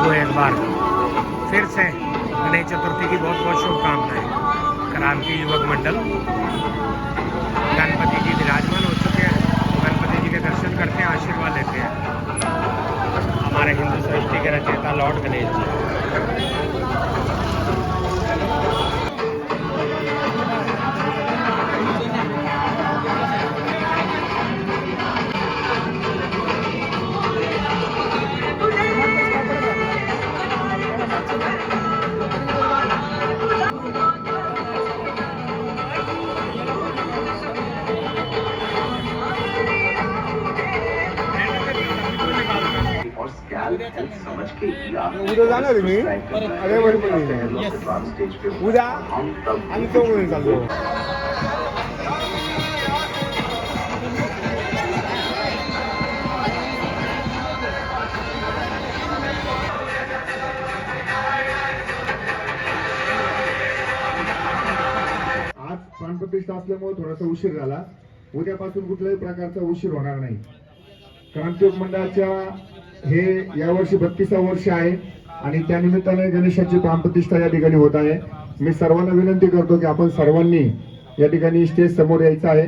सबको एक बार फिर से गणेश चतुर्थी की बहुत बहुत शुभकामनाएं। क्रांति युवक मंडल गणपति जी विराजमान हो चुके हैं। गणपति जी के दर्शन करते हैं, आशीर्वाद लेते हैं हमारे हिंदू सृष्टि के रचयिता लॉर्ड गणेश जी। उद्या जाणार मी अरे उद्या आणि तो म्हणून चाललो. आज प्राणप्रतिष्ठा असल्यामुळे थोडासा उशीर झाला. उद्यापासून कुठल्याही प्रकारचा उशीर होणार नाही. क्रांतियोग मंडळाच्या हे यावर्षी 32वे वर्ष आहे आणि त्यानिमित्ताने गणेशाची प्राणप्रतिष्ठा या ठिकाणी होत आहे. मी सर्वांना विनंती करतो की आपण सर्वांनी या ठिकाणी स्टेज समोर यायचं आहे.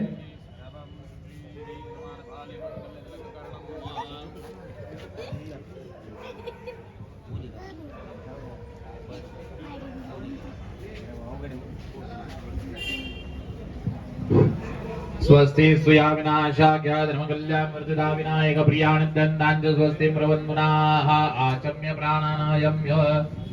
स्वस्ति सुया विनाशाख्या धर्मकल्याण वर्धिता विनायक प्रियानंदांच स्वस्ति प्रवन्मुनाः आचम्य प्राणानायम्य.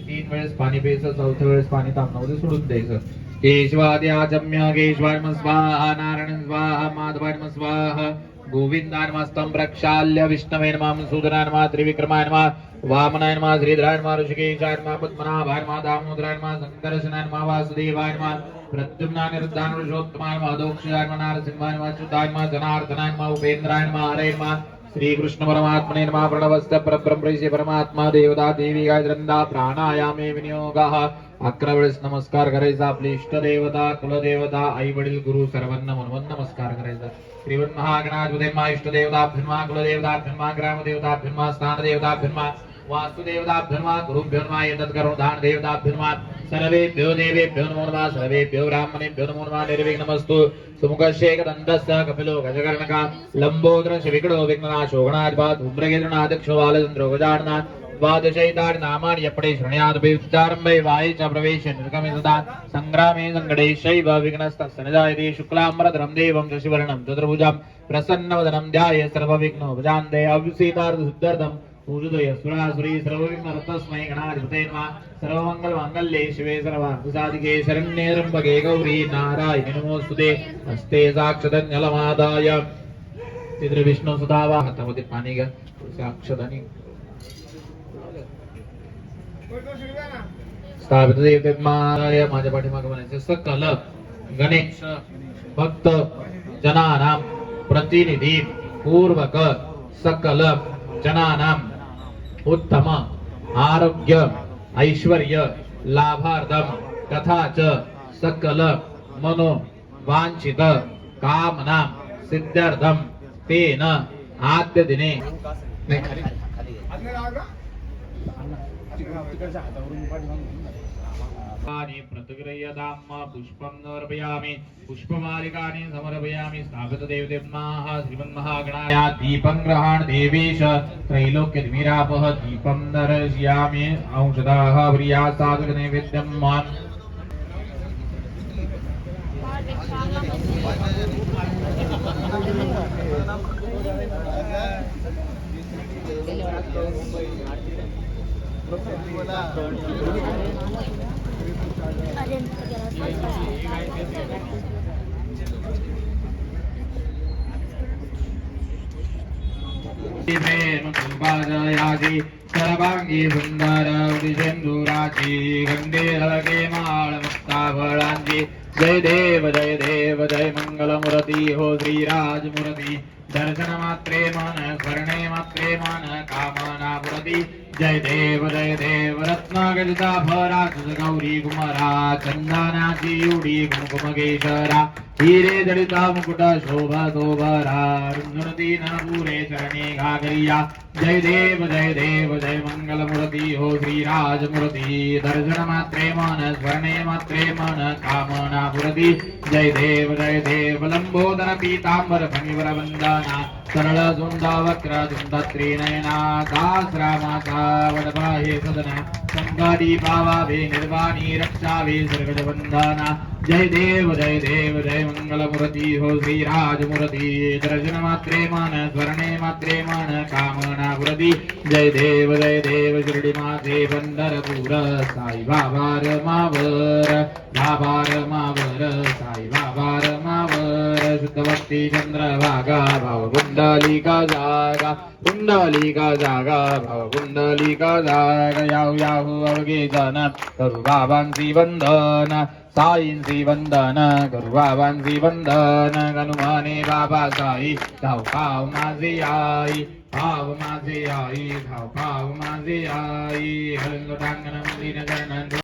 3 वेळेस पाणी प्यायचं, 4थ्या वेळेस पाणी तापणामध्ये सोडून द्यायचं. केशवादि आचम्य केशवाय नमः स्वाहा, नारायण स्वाहा, माधवाय नमः स्वाहा, गोविंदाय नमः स्तंभ प्रक्षाल्य, विष्णवे नमः, मधुसूदनाय नमः, त्रिविक्रमाय नमः, वामनाय नमः, श्रीधराय नमः, ऋषिकेशाय नमः, पद्मनाभाय नमः, दामोदराय नमः, संकर्षणाय नमः, वासुदेवाय नमः, प्रद्युम्नाय निरुद्धाय पुरुषोत्तमाय नमः, दोक्षाय नमः, नारसिंहाय नमः, अच्युताय नमः, जनार्दनाय नमः, उपेंद्राय नमः, हरे नमः, श्री कृष्ण परमात्मने नमः. प्रणवस्य परब्रह्म श्री परमात्मा देवता देवी गायत्रंदा प्राणायामे विनियोगः. 11 वेळेस नमस्कार करायचा. आपले इष्ट देवता, कुलदेवता, आई वडील, गुरु सर्वांना म्हणून नमस्कार करायचा. श्रीवन महागणाधिपते नमः. इष्ट देवता नमः, कुलदेवता नमः, ग्रामदेवता नमः, स्थानदेवता नमः, वास्तुदेवता नमः, गुरुभ्यो नमः, एतत्करुणदान देवता नमः. सर्वेभ्यो देवेभ्यो नमो नमः. सर्वेभ्यो ब्राह्मणेभ्यो नमो नमः. निर्विघ्नमस्तु. सुमुखशेखदन्तस्य कपिलो गजकर्णका लंबोदर शिविकडो विघ्ननाशो गणाधिपा धूम्रकेतनाध्यक्षो बालचन्द्रो गजाननाथ द्वादशैतानि नामानि यपडे शृणुयादुपयुक्तारम्भे वाये च प्रवेशे निर्गमे सदा संग्रामे सङ्कटेशैव विघ्नस्तस्य न जायते. शुक्लाम्बरधरं देवं शशिवर्णं चतुर्भुजं प्रसन्नवदनं ध्याये सर्वविघ्नोपशान्तये. अव्युसीतार्थसिद्ध्यर्थं पूजितोय सुरासुरी सर्वविघ्नहर्तस्मै गणाधिपते नमः. सर्वमङ्गलमाङ्गल्ये शिवे सर्वार्थसाधिके शरण्ये त्र्यम्बके गौरी नारायणि नमोस्तुते. हस्ते साक्षतञ्जलमादाय पितृविष्णुसुता हातामध्ये पाणी घ्या. साक्षतानी स्थापित देवतेमाय. माझ्या पाठीमागे म्हणायचे सकल गणेश भक्त जनानां प्रतिनिधी पूर्वक सकल जनानां उत्तम आरोग्य ऐश्वर्य लाभार्थम तथा च सकल मनो वांछित कामना सिद्ध्यर्थम तेन आद्य दिने प्रतिगृह्यतां पुष्पं समर्पयामि. पुष्पमालिकानि समर्पयामि. स्थापित देवतेभ्यः श्रीमन्महागणाय दीपं गृहाण देवेश त्रैलोक्यतिमिरापः दीपं दर्शयामि. औषधाः प्रिया साधक नैवेद्यं मान्. याजी सर्वांगी सुंदर उदिशेंदुराची गंभीरके माळ मुक्ताफळांची. जय देव जय देव जय मंगलमूर्ती हो श्रीराज मूर्ती. दर्शन मात्रे मन स्मरणे मात्रे मन कामना मूर्ती. जय देव रत्नागजता भराज गौरी कुमारा चंदनाची उडी कुमकुमकेशरा. हिरे जडिता मुकुट शोभा शोभरा रुंधुनती नपुरे चरणे घागरिया. जय देव जय मंगल मूर्ती हो श्रीराज मूर्ती दर्शन मात्रे मन स्मरणे मात्रे मन कामना पूर्ती जय देव लंबोदर पीतांबर फणिवर वंदना सरळ सुंद वक्र सुंद त्रिनयना दास रामाचा वडबा हे सदना संगादी पावावे निर्वाणी रक्षावे सर्गज वंदना जय देव जय मंगल मूर्ती हो श्रीराज मूर्ती दर्शन मात्रे मन स्मरणे मात्रे मन कामना पूर्ती जय देव शिर्डी माझे पंढरपूर साई बाबा रमावर साई बाबा रमावर शुद्ध भक्ती चंद्रभागा भाव कुंडलिका जागा भाव कुंडलिका जागा याहू अवघे जन करू बाबांची वंदन साईंची वंदन करू बाबांची वंदन हनुमाने बाबा साई धाव माझे आई भाव माझे आई धाव माझे आई हलंग टांगण मंदिर